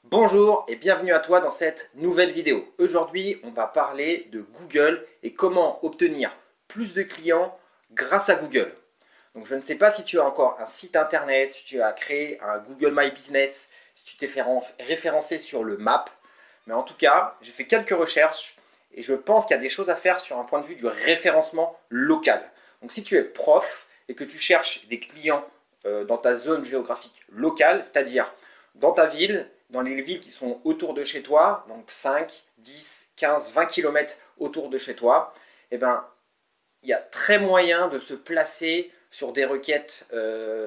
Bonjour et bienvenue à toi dans cette nouvelle vidéo. Aujourd'hui, on va parler de Google et comment obtenir plus de clients grâce à Google. Donc je ne sais pas si tu as encore un site internet, si tu as créé un Google My Business, si tu t'es fait référencer sur le MAP, mais en tout cas, j'ai fait quelques recherches et je pense qu'il y a des choses à faire sur un point de vue du référencement local. Donc si tu es prof et que tu cherches des clients dans ta zone géographique locale, c'est-à-dire dans ta ville, dans les villes qui sont autour de chez toi, donc 5, 10, 15, 20 km autour de chez toi, eh ben, il y a très moyen de se placer sur des requêtes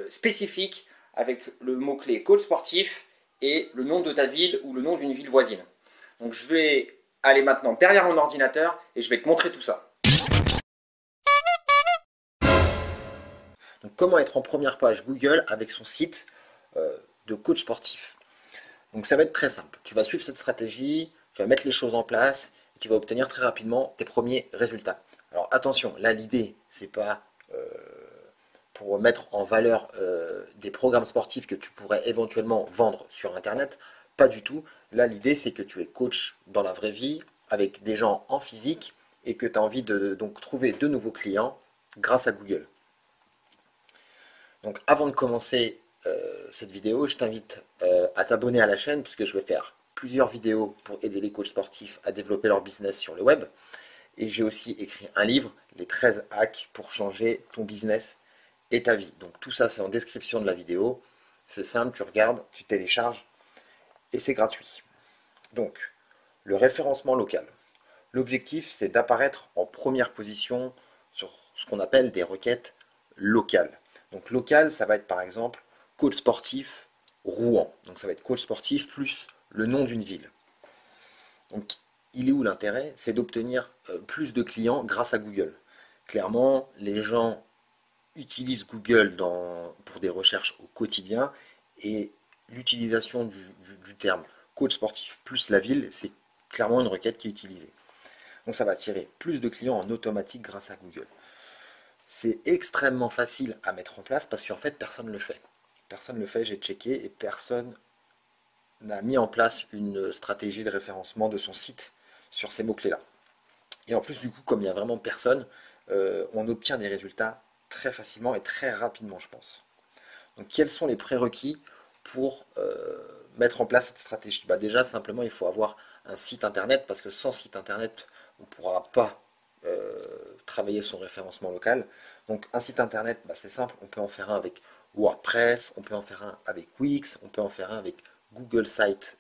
spécifiques avec le mot-clé coach sportif et le nom de ta ville ou le nom d'une ville voisine. Donc je vais aller maintenant derrière mon ordinateur et je vais te montrer tout ça. Donc comment être en première page Google avec son site de coach sportif. Donc ça va être très simple. Tu vas suivre cette stratégie, tu vas mettre les choses en place et tu vas obtenir très rapidement tes premiers résultats. Alors attention, là l'idée c'est pas pour mettre en valeur des programmes sportifs que tu pourrais éventuellement vendre sur internet, pas du tout. Là l'idée c'est que tu es coach dans la vraie vie avec des gens en physique et que tu as envie de donc trouver de nouveaux clients grâce à Google. Donc avant de commencer cette vidéo, je t'invite à t'abonner à la chaîne puisque je vais faire plusieurs vidéos pour aider les coachs sportifs à développer leur business sur le web. Et j'ai aussi écrit un livre, les 13 hacks pour changer ton business et ta vie. Donc tout ça c'est en description de la vidéo. C'est simple, tu regardes, tu télécharges et c'est gratuit. Donc le référencement local. L'objectif c'est d'apparaître en première position sur ce qu'on appelle des requêtes locales. Donc local, ça va être par exemple coach sportif Rouen. Donc ça va être coach sportif plus le nom d'une ville. Donc il est où l'intérêt? C'est d'obtenir plus de clients grâce à Google. Clairement, les gens utilisent Google pour des recherches au quotidien et l'utilisation du terme coach sportif plus la ville, c'est clairement une requête qui est utilisée. Donc ça va attirer plus de clients en automatique grâce à Google. C'est extrêmement facile à mettre en place parce qu'en fait personne ne le fait. Personne ne le fait, j'ai checké et personne n'a mis en place une stratégie de référencement de son site sur ces mots-clés-là. Et en plus du coup, comme il n'y a vraiment personne, on obtient des résultats très facilement et très rapidement, je pense. Donc quels sont les prérequis pour mettre en place cette stratégie? Déjà, simplement, il faut avoir un site internet parce que sans site internet, on ne pourra pas travailler son référencement local. Donc un site internet, c'est simple, on peut en faire un avec WordPress, on peut en faire un avec Wix, on peut en faire un avec Google Sites,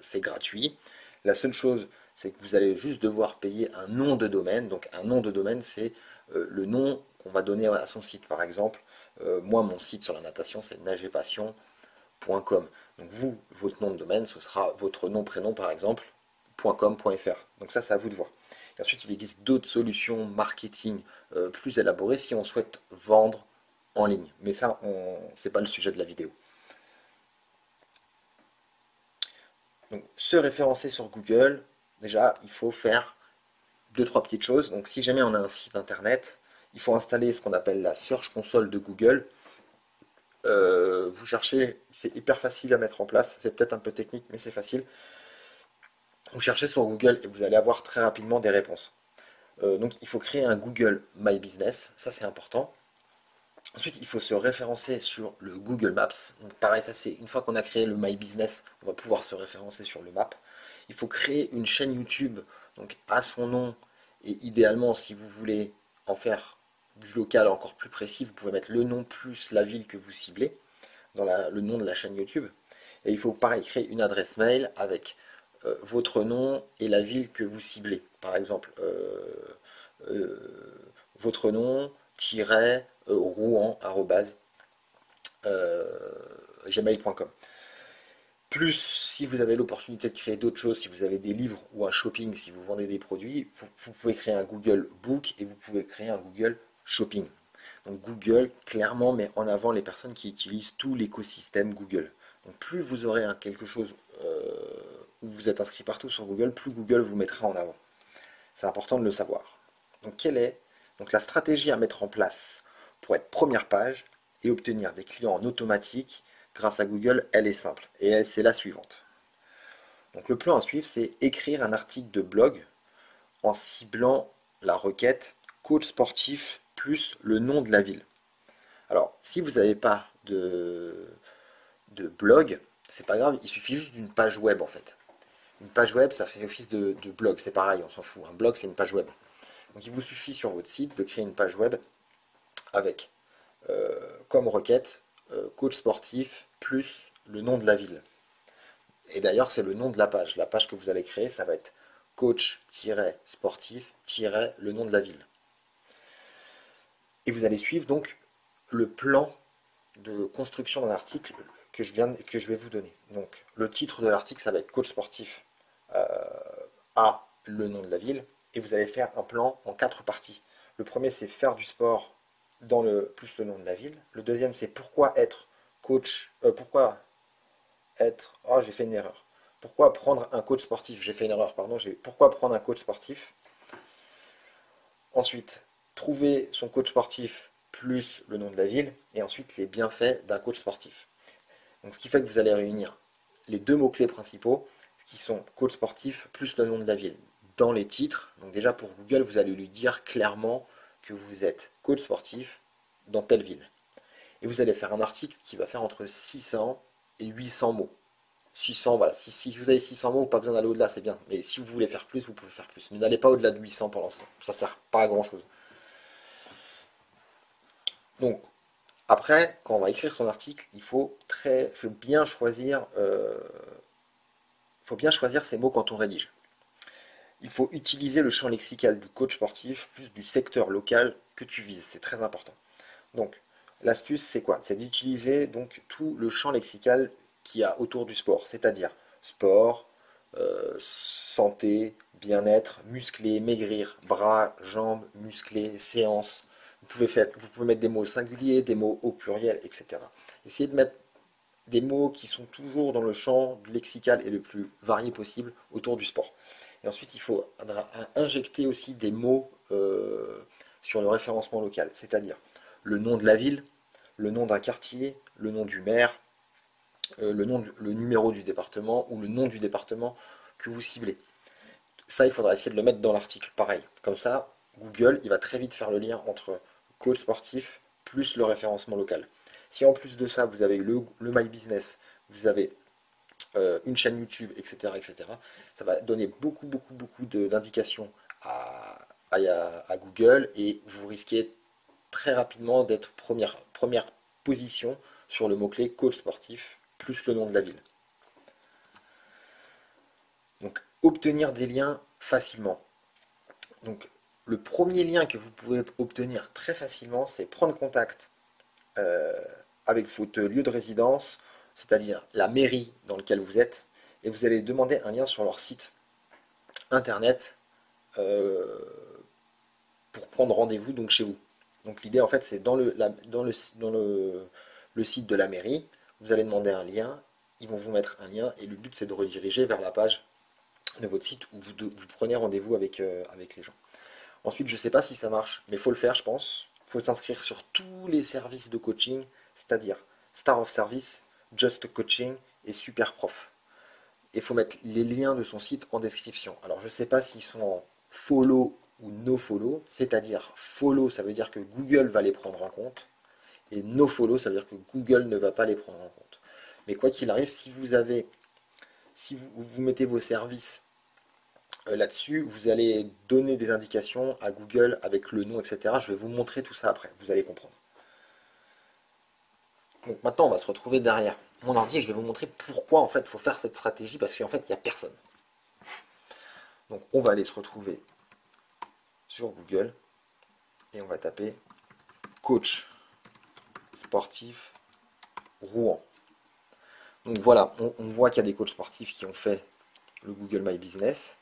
c'est gratuit. La seule chose, c'est que vous allez juste devoir payer un nom de domaine. Donc un nom de domaine, c'est le nom qu'on va donner à son site. Par exemple, moi, mon site sur la natation, c'est nagerpassion.com. Donc vous, votre nom de domaine, ce sera votre nom, prénom, par exemple, .com.fr. Donc ça, c'est à vous de voir. Et ensuite, il existe d'autres solutions marketing plus élaborées si on souhaite vendre en ligne. Mais ça, c'est pas le sujet de la vidéo. Donc, se référencer sur Google, déjà, il faut faire deux, trois petites choses. Donc, si jamais on a un site internet, il faut installer ce qu'on appelle la Search Console de Google. Vous cherchez, c'est hyper facile à mettre en place. C'est peut-être un peu technique, mais c'est facile. Vous cherchez sur Google et vous allez avoir très rapidement des réponses. Donc, il faut créer un Google My Business. Ça, c'est important. Ensuite, il faut se référencer sur le Google Maps. Donc, pareil, ça c'est une fois qu'on a créé le My Business, on va pouvoir se référencer sur le map. Il faut créer une chaîne YouTube donc à son nom et idéalement, si vous voulez en faire du local encore plus précis, vous pouvez mettre le nom plus la ville que vous ciblez dans le nom de la chaîne YouTube. Et il faut pareil créer une adresse mail avec votre nom et la ville que vous ciblez. Par exemple, votre nom rouen@gmail.com. Plus, si vous avez l'opportunité de créer d'autres choses, si vous avez des livres ou un shopping, si vous vendez des produits, vous pouvez créer un Google Book et vous pouvez créer un Google Shopping. Donc Google, clairement, met en avant les personnes qui utilisent tout l'écosystème Google. Donc plus vous aurez quelque chose où vous êtes inscrit partout sur Google, plus Google vous mettra en avant. C'est important de le savoir. Donc quelle est donc la stratégie à mettre en place pour être première page et obtenir des clients en automatique grâce à Google? Elle est simple et c'est la suivante. Donc le plan à suivre, c'est écrire un article de blog en ciblant la requête coach sportif plus le nom de la ville. Alors, si vous n'avez pas de blog, c'est pas grave, il suffit juste d'une page web en fait. Une page web, ça fait office de blog, c'est pareil, on s'en fout. Un blog, c'est une page web. Donc il vous suffit sur votre site de créer une page web avec comme requête coach sportif plus le nom de la ville. Et d'ailleurs, c'est le nom de la page. La page que vous allez créer, ça va être coach-sportif-le nom de la ville. Et vous allez suivre donc le plan de construction d'un article que je vais vous donner. Donc, le titre de l'article, ça va être coach sportif à le nom de la ville. Et vous allez faire un plan en 4 parties. Le premier, c'est faire du sport dans plus le nom de la ville. Le deuxième, c'est pourquoi être coach, oh, j'ai fait une erreur. Pourquoi prendre un coach sportif? J'ai fait une erreur, pardon. Pourquoi prendre un coach sportif? Ensuite, trouver son coach sportif plus le nom de la ville. Et ensuite, les bienfaits d'un coach sportif. Donc, ce qui fait que vous allez réunir les 2 mots-clés principaux, qui sont coach sportif plus le nom de la ville. Dans les titres, donc déjà pour Google, vous allez lui dire clairement que vous êtes coach sportif dans telle ville. Et vous allez faire un article qui va faire entre 600 et 800 mots. 600, voilà, si vous avez 600 mots, pas besoin d'aller au-delà, c'est bien. Mais si vous voulez faire plus, vous pouvez faire plus. Mais n'allez pas au-delà de 800 pour l'instant. Ça ne sert pas à grand-chose. Donc, après, quand on va écrire son article, il faut bien choisir ces mots quand on rédige. Il faut utiliser le champ lexical du coach sportif plus du secteur local que tu vises. C'est très important. Donc, l'astuce, c'est quoi? C'est d'utiliser donc tout le champ lexical qu'il y a autour du sport, c'est-à-dire sport, santé, bien-être, muscler, maigrir, bras, jambes, muscler, séance. Vous pouvez mettre des mots singuliers, des mots au pluriel, etc. Essayez de mettre des mots qui sont toujours dans le champ lexical et le plus varié possible autour du sport. Et ensuite, il faut injecter aussi des mots sur le référencement local, c'est-à-dire le nom de la ville, le nom d'un quartier, le nom du maire, le numéro du département ou le nom du département que vous ciblez. Ça, il faudra essayer de le mettre dans l'article. Pareil, comme ça, Google, il va très vite faire le lien entre coach sportif plus le référencement local. Si en plus de ça, vous avez le My Business, vous avez une chaîne YouTube, etc., etc., ça va donner beaucoup d'indications à Google et vous risquez très rapidement d'être première position sur le mot-clé coach sportif plus le nom de la ville. Donc, obtenir des liens facilement. Donc, le premier lien que vous pouvez obtenir très facilement, c'est prendre contact avec votre lieu de résidence, c'est-à-dire la mairie dans laquelle vous êtes, et vous allez demander un lien sur leur site internet pour prendre rendez-vous donc chez vous. Donc l'idée en fait c'est dans le site de la mairie, vous allez demander un lien, ils vont vous mettre un lien et le but c'est de rediriger vers la page de votre site où vous prenez rendez-vous avec les gens. Ensuite je ne sais pas si ça marche, mais il faut le faire je pense. Il faut s'inscrire sur tous les services de coaching, c'est-à-dire Star of Service, Just Coaching et Super Prof. Il faut mettre les liens de son site en description. Alors je ne sais pas s'ils sont en follow ou no follow, c'est-à-dire follow ça veut dire que Google va les prendre en compte et no follow ça veut dire que Google ne va pas les prendre en compte. Mais quoi qu'il arrive, si vous mettez vos services là-dessus, vous allez donner des indications à Google avec le nom, etc. Je vais vous montrer tout ça après, vous allez comprendre. Donc maintenant, on va se retrouver derrière mon ordi et je vais vous montrer pourquoi en fait il faut faire cette stratégie parce qu'en fait il n'y a personne. Donc on va aller se retrouver sur Google et on va taper coach sportif Rouen. Donc voilà, on voit qu'il y a des coachs sportifs qui ont fait le Google My Business,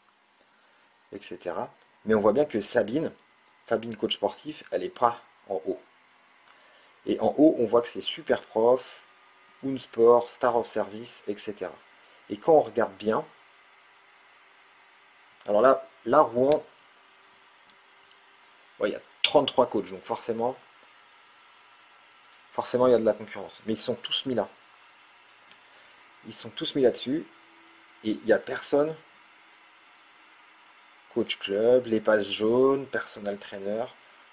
etc. Mais on voit bien que Fabine coach sportif, elle n'est pas en haut. Et en haut, on voit que c'est Super Prof, Unsport, Star of Service, etc. Et quand on regarde bien, alors là Rouen, ouais, il y a 33 coachs, donc forcément, il y a de la concurrence. Mais ils sont tous mis là. Ils sont tous mis là-dessus. Et il n'y a personne, coach club, les pages jaunes, personal trainer.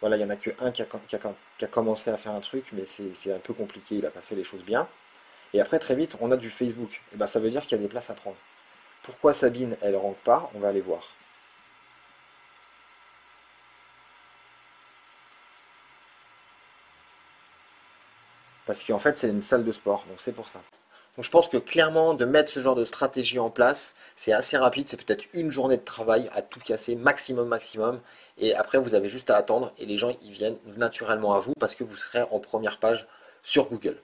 Voilà, il n'y en a que un qui a commencé à faire un truc, mais c'est un peu compliqué, il n'a pas fait les choses bien. Et après, très vite, on a du Facebook. Et ben, ça veut dire qu'il y a des places à prendre. Pourquoi Sabine, elle ne rank pas? On va aller voir. Parce qu'en fait, c'est une salle de sport, donc c'est pour ça. Donc je pense que clairement, de mettre ce genre de stratégie en place, c'est assez rapide, c'est peut-être une journée de travail à tout casser, maximum, maximum. Et après, vous avez juste à attendre et les gens, ils viennent naturellement à vous parce que vous serez en première page sur Google.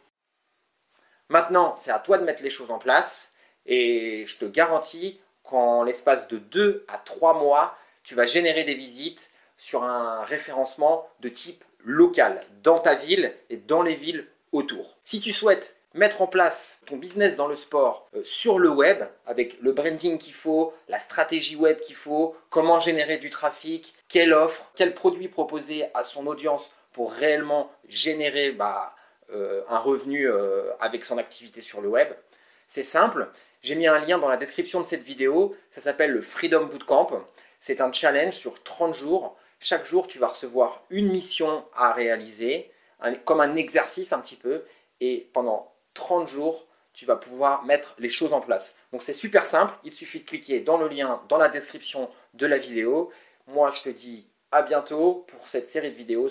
Maintenant, c'est à toi de mettre les choses en place et je te garantis qu'en l'espace de 2 à 3 mois, tu vas générer des visites sur un référencement de type local, dans ta ville et dans les villes autour. Si tu souhaites mettre en place ton business dans le sport sur le web, avec le branding qu'il faut, la stratégie web qu'il faut, comment générer du trafic, quelle offre, quel produit proposer à son audience pour réellement générer un revenu avec son activité sur le web. C'est simple, j'ai mis un lien dans la description de cette vidéo, ça s'appelle le Freedom Bootcamp. C'est un challenge sur 30 jours. Chaque jour, tu vas recevoir une mission à réaliser, comme un exercice un petit peu, et pendant 30 jours, tu vas pouvoir mettre les choses en place. Donc c'est super simple, il suffit de cliquer dans le lien dans la description de la vidéo. Moi, je te dis à bientôt pour cette série de vidéos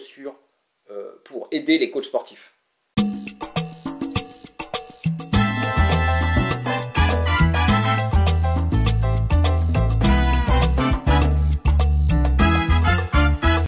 pour aider les coachs sportifs.